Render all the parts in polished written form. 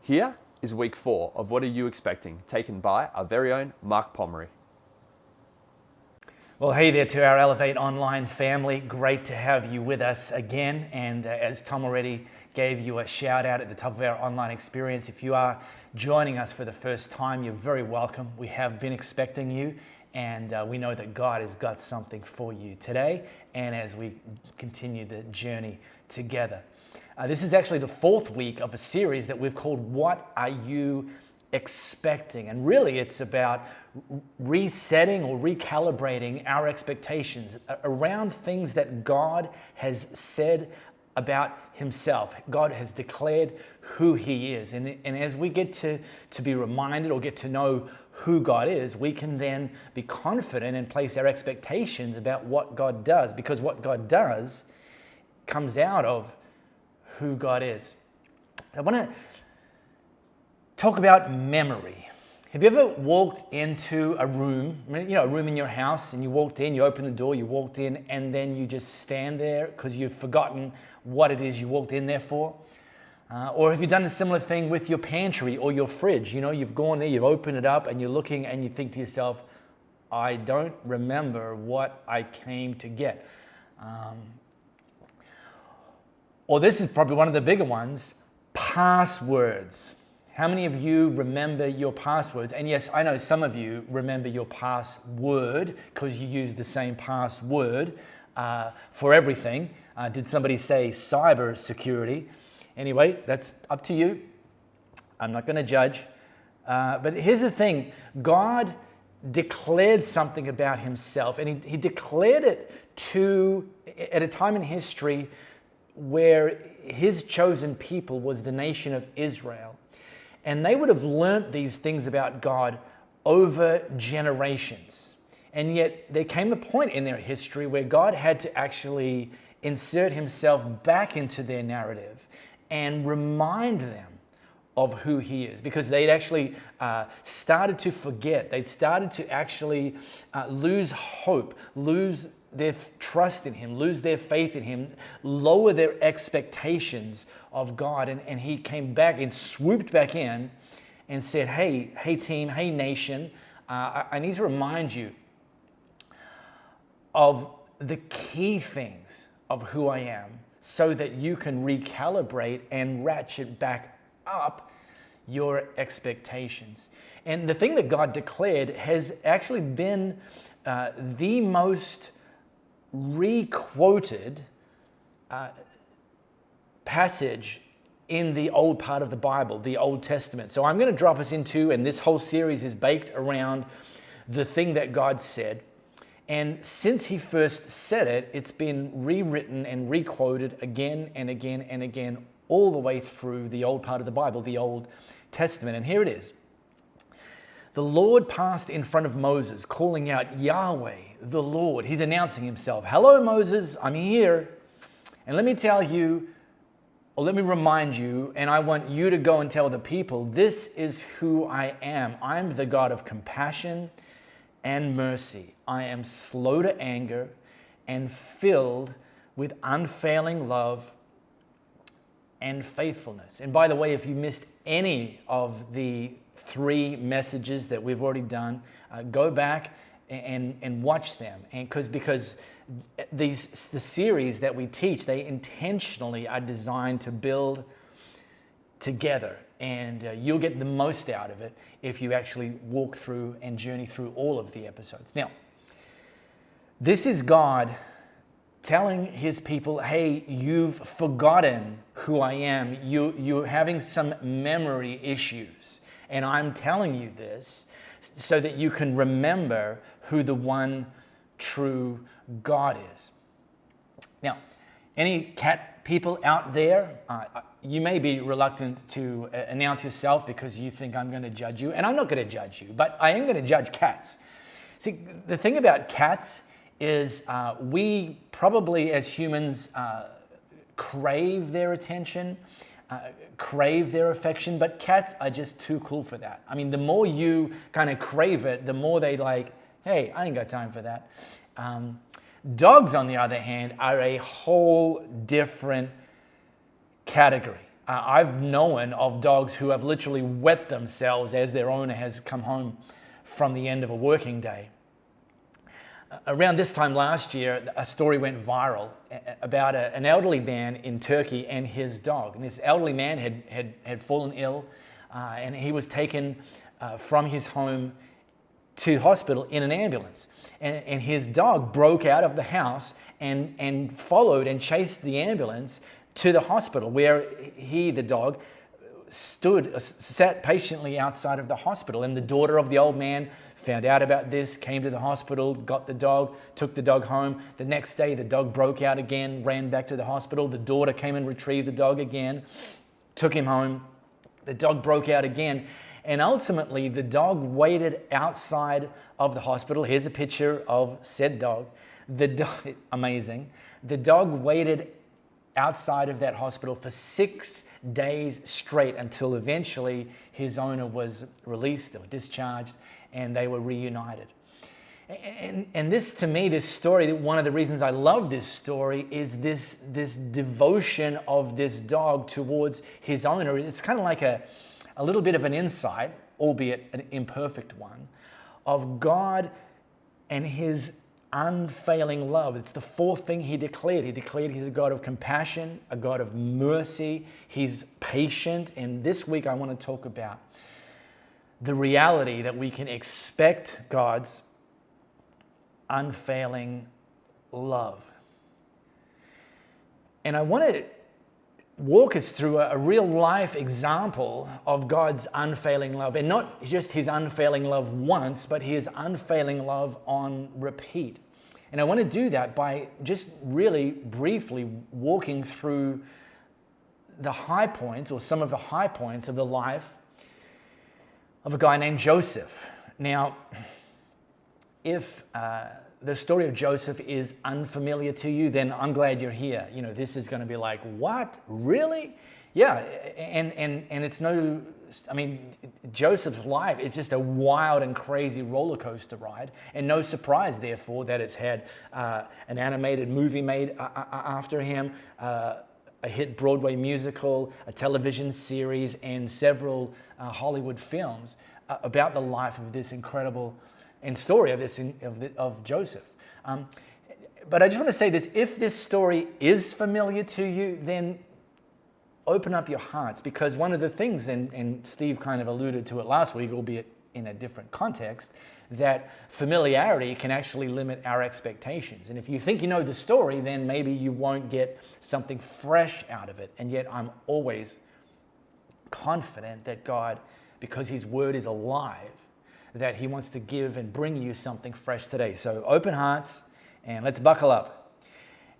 Here is week 4 of What Are You Expecting, taken by our very own Mark Pomeroy. Well, hey there to our Elevate Online family. Great to have you with us again. And as Tom already gave you a shout out at the top of our online experience, if you are joining us for the first time, you're very welcome. We have been expecting you, and we know that God has got something for you today and as we continue the journey together. This is actually the 4th week of a series that we've called What Are You Expecting? And really it's about resetting or recalibrating our expectations around things that God has said about himself. God has declared who he is. And as we get to be reminded or get to know who God is, we can then be confident and place our expectations about what God does, because what God does comes out of who God is. I want to talk about memory. Have you ever walked into a room, a room in your house, and you walked in, you opened the door, you walked in, and then you just stand there because you've forgotten what it is you walked in there for? Or have you done a similar thing with your pantry or your fridge? You've gone there, you've opened it up, and you're looking and you think to yourself, I don't remember what I came to get. Or this is probably one of the bigger ones, passwords. How many of you remember your passwords? And yes, I know some of you remember your password because you use the same password for everything. Did somebody say cyber security? Anyway, that's up to you. I'm not going to judge. But here's the thing. God declared something about himself, and he declared it at a time in history where his chosen people was the nation of Israel. And they would have learnt these things about God over generations. And yet there came a point in their history where God had to actually insert himself back into their narrative and remind them of who he is, because they'd actually started to forget. They'd started to actually lose hope, lose their trust in him, lose their faith in him, lower their expectations of God. And he came back and swooped back in and said, hey team, hey nation, I need to remind you of the key things of who I am so that you can recalibrate and ratchet back up your expectations. And the thing that God declared has actually been the most re-quoted passage in the old part of the Bible, the Old Testament. So I'm going to drop us into, and this whole series is baked around the thing that God said. And since he first said it, it's been rewritten and re-quoted again and again and again, all the way through the old part of the Bible, the Old Testament. And here it is. The Lord passed in front of Moses, calling out, Yahweh, the Lord. He's announcing himself. Hello, Moses, I'm here. And let me tell you, or let me remind you, and I want you to go and tell the people, this is who I am. I'm the God of compassion and mercy. I am slow to anger and filled with unfailing love and faithfulness. And by the way, if you missed any of the 3 messages that we've already done, go back and watch them. And because the series that we teach, they intentionally are designed to build together, and you'll get the most out of it if you actually walk through and journey through all of the episodes. Now, this is God telling his people, hey, you've forgotten who I am. You're having some memory issues. And I'm telling you this so that you can remember who the one true God is. Now, any cat people out there, you may be reluctant to announce yourself because you think I'm going to judge you. And I'm not going to judge you, but I am going to judge cats. See, the thing about cats is we probably as humans crave their attention, crave their affection, but cats are just too cool for that. I mean, the more you kind of crave it, the more they like, hey, I ain't got time for that. Dogs, on the other hand, are a whole different category. I've known of dogs who have literally wet themselves as their owner has come home from the end of a working day. Around this time last year, a story went viral about an elderly man in Turkey and his dog. And this elderly man had fallen ill, and he was taken from his home to hospital in an ambulance. And his dog broke out of the house and followed and chased the ambulance to the hospital, where he, the dog, sat patiently outside of the hospital. And the daughter of the old man found out about this, came to the hospital, got the dog, took the dog home. The next day, the dog broke out again, ran back to the hospital. The daughter came and retrieved the dog again, took him home. The dog broke out again. And ultimately, the dog waited outside of the hospital. Here's a picture of said dog. The dog, amazing. The dog waited outside of that hospital for 6 days straight until eventually his owner was released or discharged and they were reunited. And this, to me, this story, one of the reasons I love this story is this devotion of this dog towards his owner. It's kind of like a little bit of an insight, albeit an imperfect one, of God and his unfailing love. It's the fourth thing he declared. He declared he's a God of compassion, a God of mercy. He's patient. And this week I want to talk about the reality that we can expect God's unfailing love. And I want to walk us through a real life example of God's unfailing love, and not just his unfailing love once, but his unfailing love on repeat. And I want to do that by just really briefly walking through the high points, or some of the high points of the life of a guy named Joseph. Now, if the story of Joseph is unfamiliar to you, then I'm glad you're here. You know, this is going to be like, what? Really? Yeah, and it's no, I mean, Joseph's life is just a wild and crazy roller coaster ride, and no surprise, therefore, that it's had an animated movie made after him, a hit Broadway musical, a television series, and several Hollywood films about the life of this incredible and story of Joseph. But I just want to say this: if this story is familiar to you, then open up your hearts, because one of the things, and Steve kind of alluded to it last week, albeit in a different context, that familiarity can actually limit our expectations. And if you think you know the story, then maybe you won't get something fresh out of it. And yet I'm always confident that God, because his word is alive, that he wants to give and bring you something fresh today. So open hearts, and let's buckle up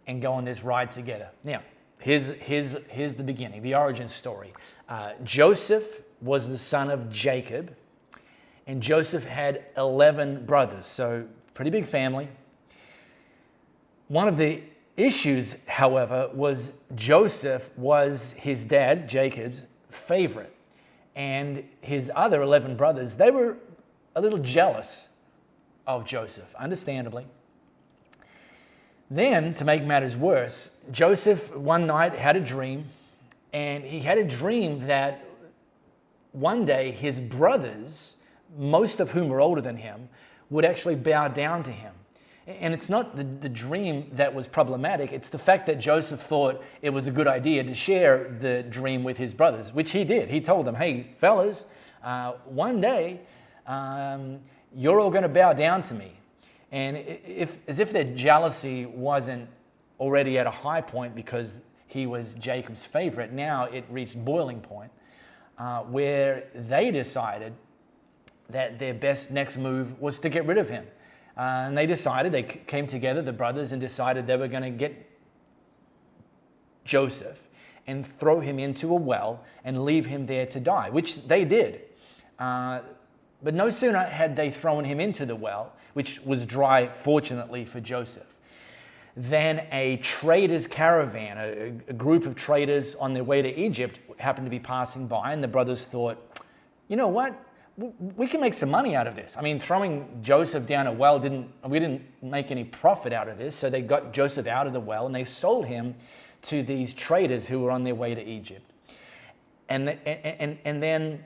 and go on this ride together. Now, here's the beginning, the origin story. Joseph was the son of Jacob, and Joseph had 11 brothers, so pretty big family. One of the issues, however, was Joseph was his dad, Jacob's, favorite. And his other 11 brothers, they were a little jealous of Joseph, understandably. Then, to make matters worse, Joseph one night had a dream, and he had a dream that one day his brothers, most of whom were older than him, would actually bow down to him. And it's not the dream that was problematic, it's the fact that Joseph thought it was a good idea to share the dream with his brothers, which he did. He told them, hey, fellas, one day you're all going to bow down to me. And as if their jealousy wasn't already at a high point because he was Jacob's favorite, now it reached boiling point where they decided that their best next move was to get rid of him. And they came together, the brothers, and decided they were going to get Joseph and throw him into a well and leave him there to die, which they did. But no sooner had they thrown him into the well, which was dry, fortunately for Joseph, than a trader's caravan, a group of traders on their way to Egypt, happened to be passing by, and the brothers thought, you know what? We can make some money out of this. I mean, throwing Joseph down a well, we didn't make any profit out of this, so they got Joseph out of the well, and they sold him to these traders who were on their way to Egypt. And then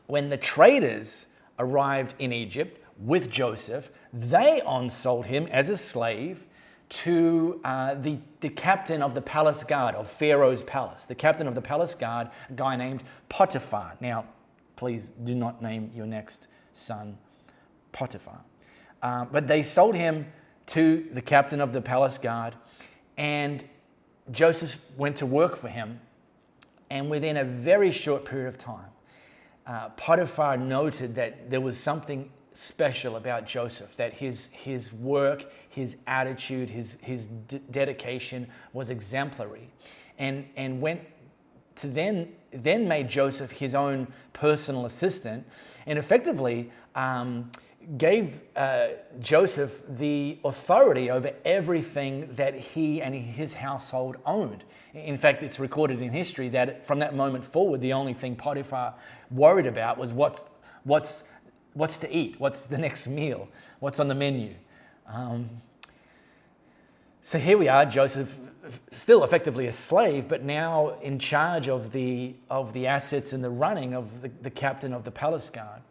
when the traders arrived in Egypt with Joseph, they on-sold him as a slave to the captain of the palace guard of Pharaoh's palace. The captain of the palace guard, a guy named Potiphar. Now, please do not name your next son Potiphar. But they sold him to the captain of the palace guard, and Joseph went to work for him. And within a very short period of time, Potiphar noted that there was something special about Joseph, that his work, his attitude, his dedication was exemplary, and went to then made Joseph his own personal assistant, and effectively gave Joseph the authority over everything that he and his household owned. In fact, it's recorded in history that from that moment forward, the only thing Potiphar worried about was what's to eat, what's the next meal, what's on the menu. So here we are, Joseph, still effectively a slave, but now in charge of the assets and the running of the captain of the palace guard.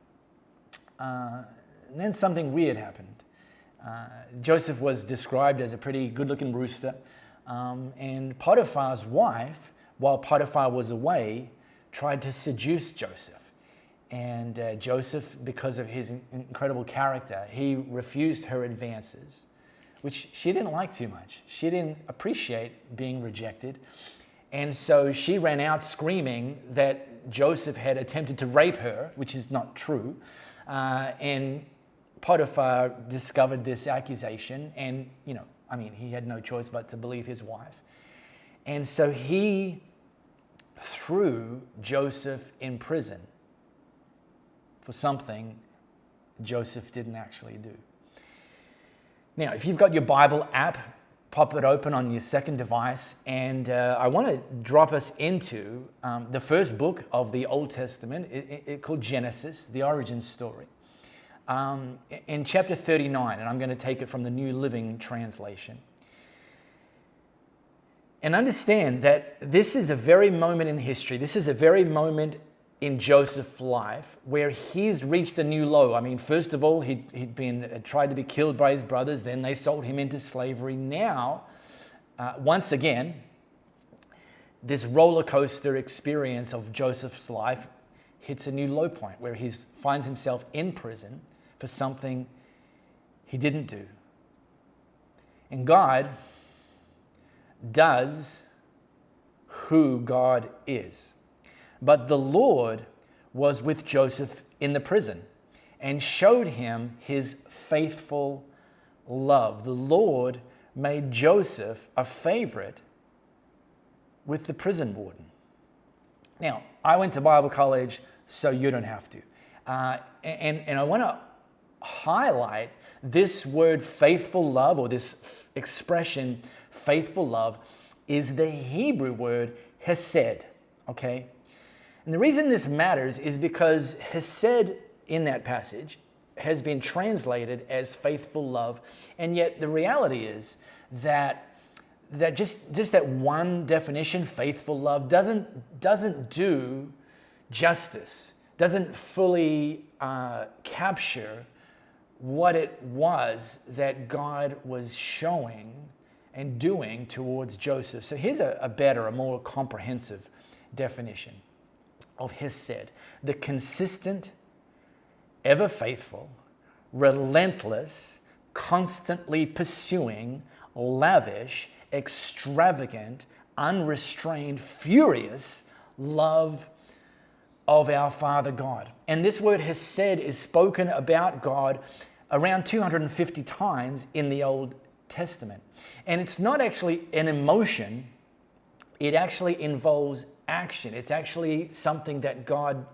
And then something weird happened. Joseph was described as a pretty good-looking rooster, and Potiphar's wife, while Potiphar was away, tried to seduce Joseph. And Joseph, because of his incredible character, he refused her advances, which she didn't like too much. She didn't appreciate being rejected. And so she ran out screaming that Joseph had attempted to rape her, which is not true. And Potiphar discovered this accusation, and, he had no choice but to believe his wife. And so he threw Joseph in prison for something Joseph didn't actually do. Now, if you've got your Bible app, pop it open on your second device, and I want to drop us into the first book of the Old Testament, called Genesis, the origin story. In chapter 39, and I'm going to take it from the New Living Translation. And understand that this is a very moment in history. This is a very moment in Joseph's life where he's reached a new low. I mean, first of all, he'd been tried to be killed by his brothers. Then they sold him into slavery. Now, once again, this roller coaster experience of Joseph's life hits a new low point where he finds himself in prison for something he didn't do. And God does who God is. But the Lord was with Joseph in the prison and showed him his faithful love. The Lord made Joseph a favorite with the prison warden. Now, I went to Bible college, so you don't have to. And I want to highlight this word faithful love, or this expression faithful love, is the Hebrew word hesed, okay? And the reason this matters is because hesed in that passage has been translated as faithful love, and yet the reality is that just that one definition, faithful love, doesn't do justice, doesn't fully capture what it was that God was showing and doing towards Joseph. So here's a better, a more comprehensive definition of hesed: the consistent, ever faithful, relentless, constantly pursuing, lavish, extravagant, unrestrained, furious love of our Father God. And this word hesed is spoken about God around 250 times in the Old Testament. And it's not actually an emotion, it actually involves action. It's actually something that God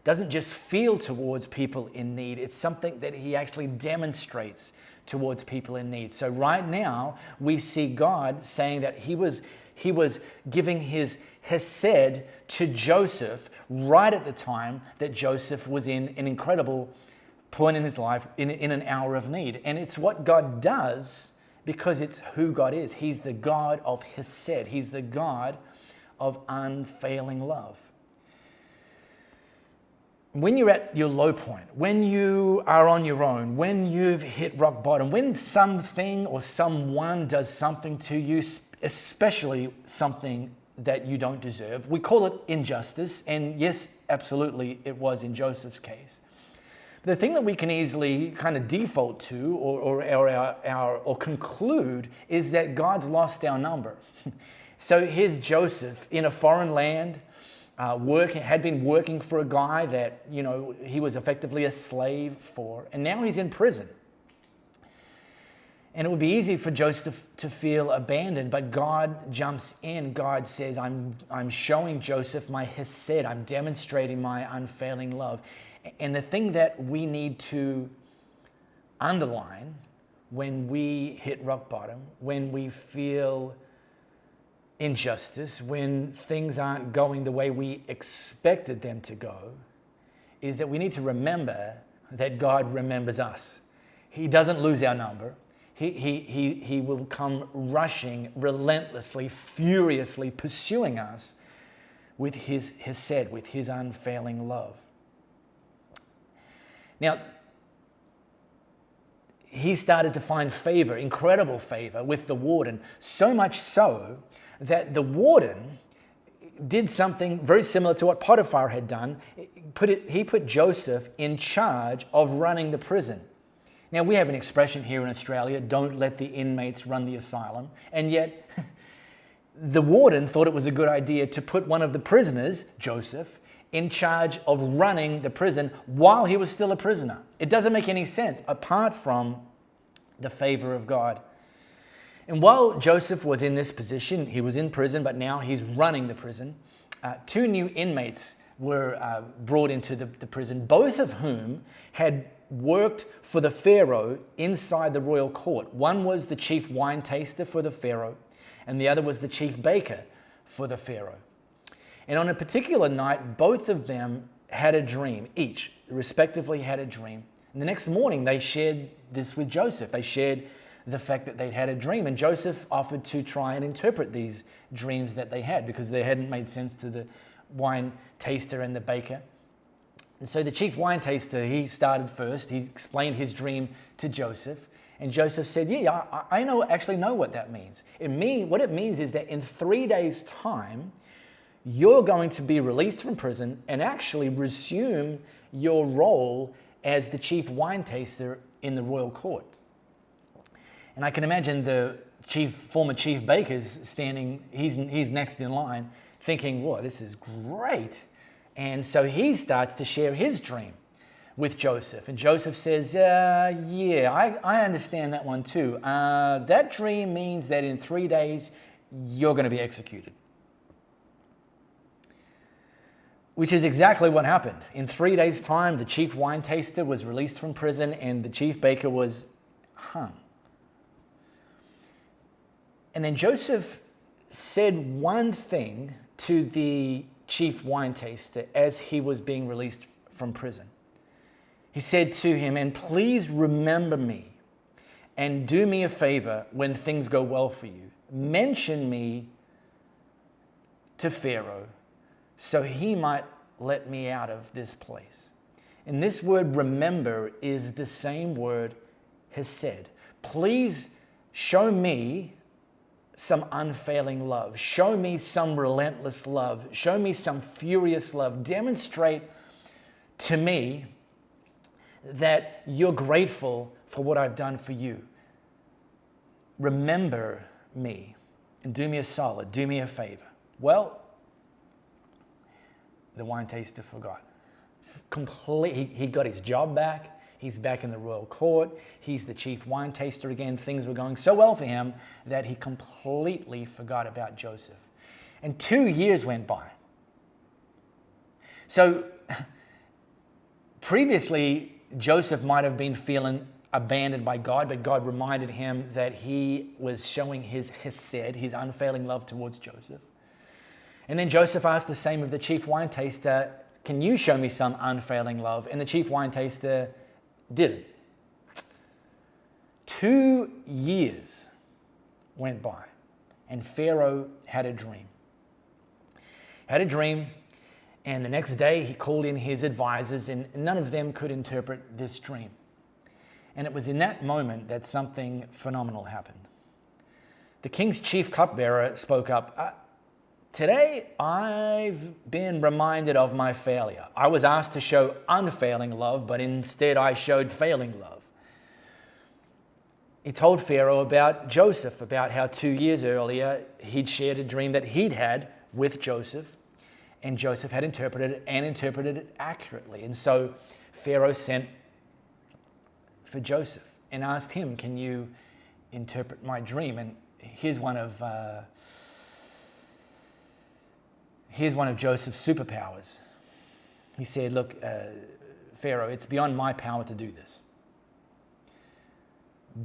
doesn't just feel towards people in need, it's something that he actually demonstrates towards people in need. So right now, we see God saying that he was giving his hesed to Joseph right at the time that Joseph was in an incredible point in his life, in an hour of need. And it's what God does because it's who God is. He's the God of hesed. He's the God of unfailing love. When you're at your low point, when you are on your own, when you've hit rock bottom, when something or someone does something to you, especially something that you don't deserve, we call it injustice, and yes, absolutely, it was in Joseph's case. The thing that we can easily kind of default to or conclude is that God's lost our number. So here's Joseph in a foreign land, had been working for a guy that, he was effectively a slave for, and now he's in prison. And it would be easy for Joseph to feel abandoned, but God jumps in. God says, I'm showing Joseph my hesed. I'm demonstrating my unfailing love. And the thing that we need to underline when we hit rock bottom, when we feel injustice, when things aren't going the way we expected them to go, is that we need to remember that God remembers us. He doesn't lose our number. He will come rushing, relentlessly, furiously pursuing us with his hesed, with his unfailing love. Now, he started to find favor, incredible favor, with the warden, so much so that the warden did something very similar to what Potiphar had done. He put Joseph in charge of running the prison. Now, we have an expression here in Australia, don't let the inmates run the asylum, and yet the warden thought it was a good idea to put one of the prisoners, Joseph, in charge of running the prison while he was still a prisoner. It doesn't make any sense apart from the favor of God. And while Joseph was in this position, he was in prison, but now he's running the prison. 2 new inmates were brought into the prison, both of whom had worked for the Pharaoh inside the royal court. One was the chief wine taster for the Pharaoh, and the other was the chief baker for the Pharaoh. And on a particular night, both of them had a dream, each respectively had a dream. And the next morning, they shared this with Joseph. They shared the fact that they'd had a dream. And Joseph offered to try and interpret these dreams that they had because they hadn't made sense to the wine taster and the baker. And so the chief wine taster, he started first. He explained his dream to Joseph. And Joseph said, I actually know what that means. What it means is that in 3 days' time, you're going to be released from prison and actually resume your role as the chief wine taster in the royal court. And I can imagine the former chief baker's standing, he's next in line, thinking, whoa, this is great. And so he starts to share his dream with Joseph. And Joseph says, I understand that one too. That dream means that in 3 days, you're going to be executed. Which is exactly what happened. In 3 days' time, the chief wine taster was released from prison and the chief baker was hung. And then Joseph said one thing to the chief wine taster as he was being released from prison. He said to him, and please remember me and do me a favor when things go well for you. Mention me to Pharaoh so he might let me out of this place. And this word remember is the same word hesed. Please show me some unfailing love. Show me some relentless love. Show me some furious love. Demonstrate to me that you're grateful for what I've done for you. Remember me and do me a solid, do me a favor. Well, the wine taster forgot. He got his job back. He's back in the royal court. He's the chief wine taster again. Things were going so well for him that he completely forgot about Joseph. And 2 years went by. So previously, Joseph might have been feeling abandoned by God, but God reminded him that he was showing his hesed, his unfailing love towards Joseph. And then Joseph asked the same of the chief wine taster, can you show me some unfailing love? And the chief wine taster didn't. 2 years went by, and Pharaoh had a dream. had a dream, and the next day he called in his advisors, and none of them could interpret this dream. And it was in that moment that something phenomenal happened. The king's chief cupbearer spoke up. Today, I've been reminded of my failure. I was asked to show unfailing love, but instead I showed failing love. He told Pharaoh about Joseph, about how 2 years earlier he'd shared a dream that he'd had with Joseph, and Joseph had interpreted it and interpreted it accurately. And so Pharaoh sent for Joseph and asked him, can you interpret my dream? And here's one of Joseph's superpowers. He said, look, Pharaoh, it's beyond my power to do this.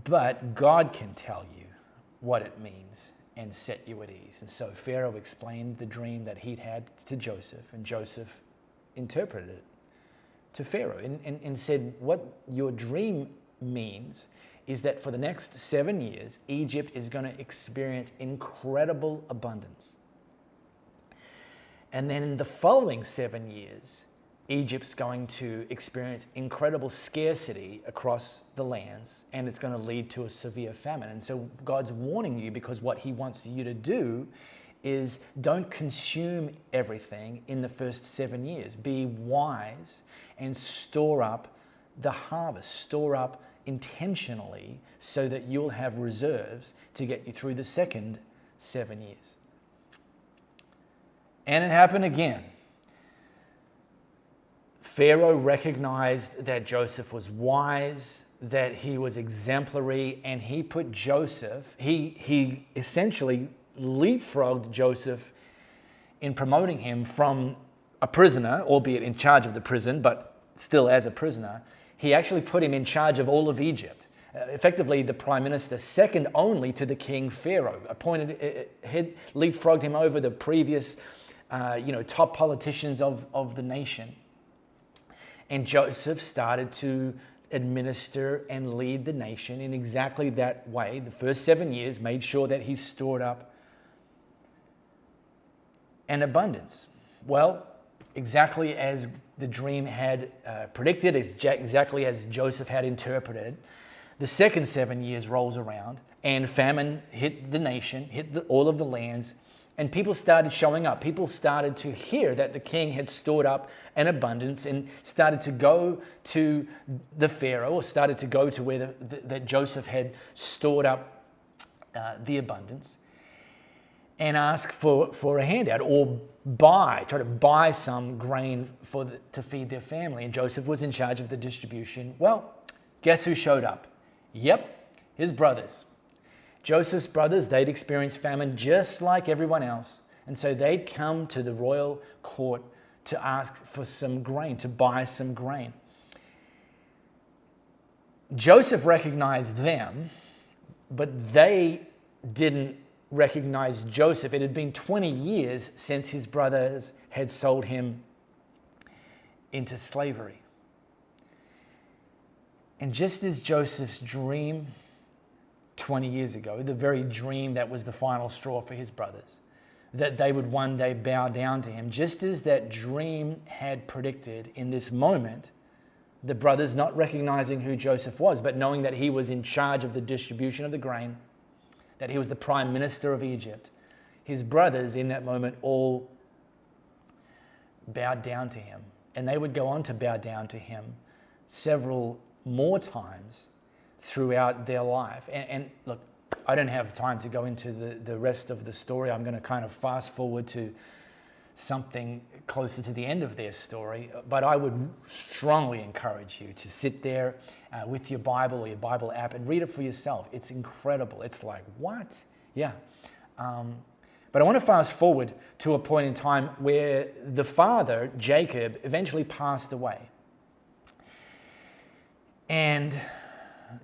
But God can tell you what it means and set you at ease. And so Pharaoh explained the dream that he'd had to Joseph, and Joseph interpreted it to Pharaoh and said, what your dream means is that for the next 7 years, Egypt is going to experience incredible abundance. And then in the following 7 years, Egypt's going to experience incredible scarcity across the lands, and it's going to lead to a severe famine. And so God's warning you, because what he wants you to do is don't consume everything in the first 7 years. Be wise and store up the harvest. Store up intentionally so that you'll have reserves to get you through the second 7 years. And it happened again. Pharaoh recognized that Joseph was wise, that he was exemplary, and he put Joseph, he essentially leapfrogged Joseph in promoting him from a prisoner, albeit in charge of the prison, but still as a prisoner. He actually put him in charge of all of Egypt. Effectively, the prime minister, second only to the king Pharaoh, leapfrogged him over the previous top politicians of the nation. And Joseph started to administer and lead the nation in exactly that way. The first 7 years made sure that he stored up an abundance. Well, exactly as the dream had predicted, exactly as Joseph had interpreted, the second 7 years rolls around and famine hit the nation, all of the lands, and people started showing up. People started to hear that the king had stored up an abundance and started to go to the Pharaoh, or started to go to where that Joseph had stored up the abundance, and ask for a handout, or try to buy some grain to feed their family. And Joseph was in charge of the distribution. Well, guess who showed up? Yep, his brothers. Joseph's brothers, they'd experienced famine just like everyone else. And so they'd come to the royal court to ask for some grain, to buy some grain. Joseph recognized them, but they didn't recognize Joseph. It had been 20 years since his brothers had sold him into slavery. And just as Joseph's dream 20 years ago, the very dream that was the final straw for his brothers, that they would one day bow down to him, just as that dream had predicted, in this moment, the brothers not recognizing who Joseph was, but knowing that he was in charge of the distribution of the grain, that he was the prime minister of Egypt, his brothers in that moment all bowed down to him. And they would go on to bow down to him several more times throughout their life. And look, I don't have time to go into the rest of the story. I'm going to kind of fast forward to something closer to the end of their story. But I would strongly encourage you to sit there with your Bible or your Bible app and read it for yourself. It's incredible. It's like, what? Yeah. But I want to fast forward to a point in time where the father, Jacob, eventually passed away. And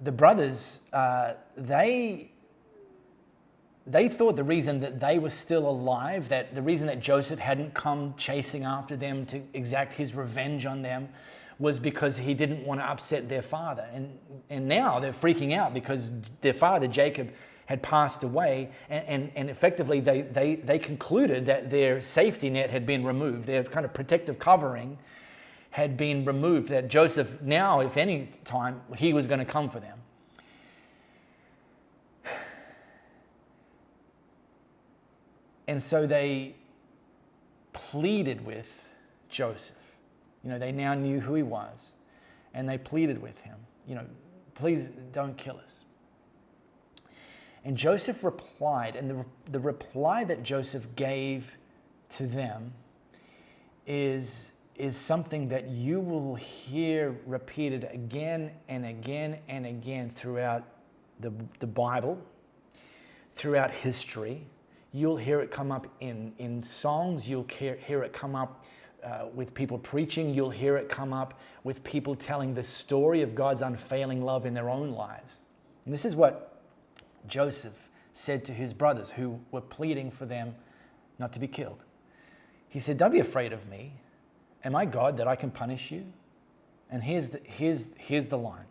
the brothers, they thought the reason that they were still alive, that the reason that Joseph hadn't come chasing after them to exact his revenge on them, was because he didn't want to upset their father. And now they're freaking out because their father, Jacob, had passed away, and effectively they concluded that their safety net had been removed, their kind of protective covering had been removed, that Joseph now, if any time, he was going to come for them. And so they pleaded with Joseph. They now knew who he was, and they pleaded with him, please don't kill us. And Joseph replied, and the reply that Joseph gave to them is something that you will hear repeated again and again and again throughout the Bible, throughout history. You'll hear it come up in songs. You'll hear it come up with people preaching. You'll hear it come up with people telling the story of God's unfailing love in their own lives. And this is what Joseph said to his brothers who were pleading for them not to be killed. He said, don't be afraid of me. Am I God that I can punish you? And here's the line.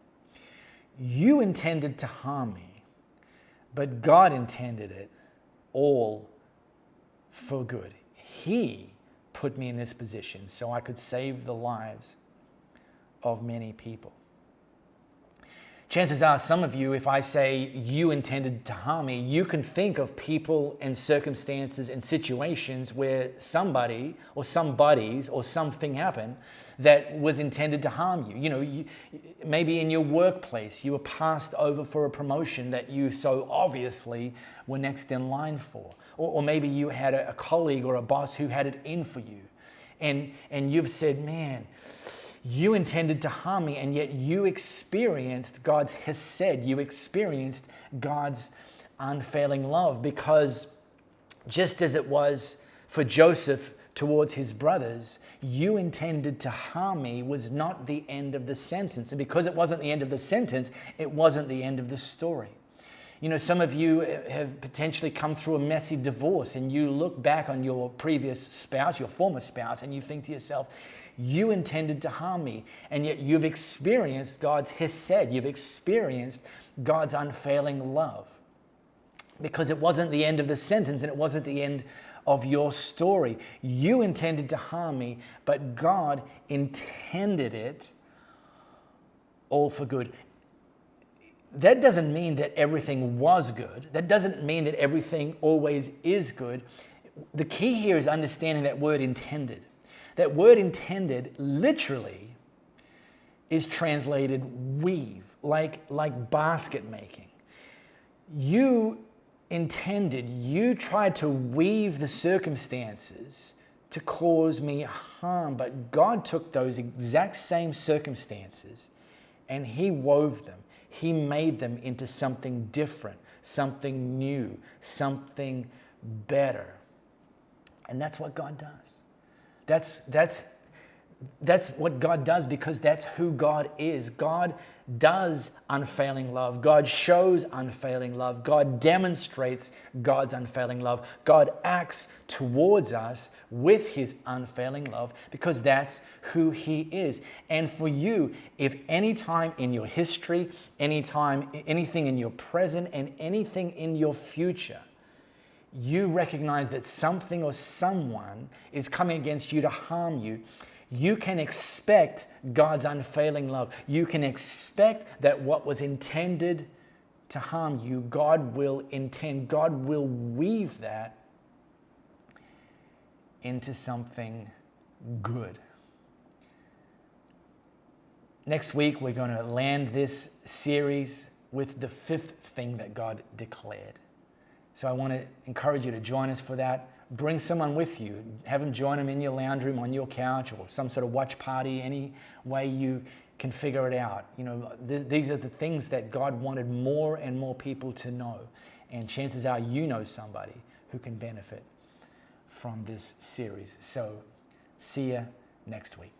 You intended to harm me, but God intended it all for good. He put me in this position so I could save the lives of many people. Chances are some of you, if I say you intended to harm me, you can think of people and circumstances and situations where somebody or some buddies or something happened that was intended to harm you. Maybe in your workplace, you were passed over for a promotion that you so obviously were next in line for. Or maybe you had a colleague or a boss who had it in for you. And you've said, man, you intended to harm me, and yet you experienced God's hesed. You experienced God's unfailing love, because just as it was for Joseph towards his brothers, you intended to harm me was not the end of the sentence. And because it wasn't the end of the sentence, it wasn't the end of the story. Some of you have potentially come through a messy divorce, and you look back on your previous spouse, your former spouse, and you think to yourself, you intended to harm me, and yet you've experienced God's hesed. You've experienced God's unfailing love, because it wasn't the end of the sentence and it wasn't the end of your story. You intended to harm me, but God intended it all for good. That doesn't mean that everything was good. That doesn't mean that everything always is good. The key here is understanding that word intended. That word intended literally is translated weave, like basket making. You tried to weave the circumstances to cause me harm, but God took those exact same circumstances and He wove them. He made them into something different, something new, something better. And that's what God does. That's what God does, because that's who God is. God does unfailing love. God shows unfailing love. God demonstrates God's unfailing love. God acts towards us with His unfailing love, because that's who He is. And for you, if any time in your history, anything in your present, and anything in your future, you recognize that something or someone is coming against you to harm you, you can expect God's unfailing love. You can expect that what was intended to harm you, God will intend, God will weave that into something good. Next week, we're going to land this series with the fifth thing that God declared. So I want to encourage you to join us for that. Bring someone with you. Have them join them in your lounge room, on your couch, or some sort of watch party, any way you can figure it out. These are the things that God wanted more and more people to know. And chances are you know somebody who can benefit from this series. So see you next week.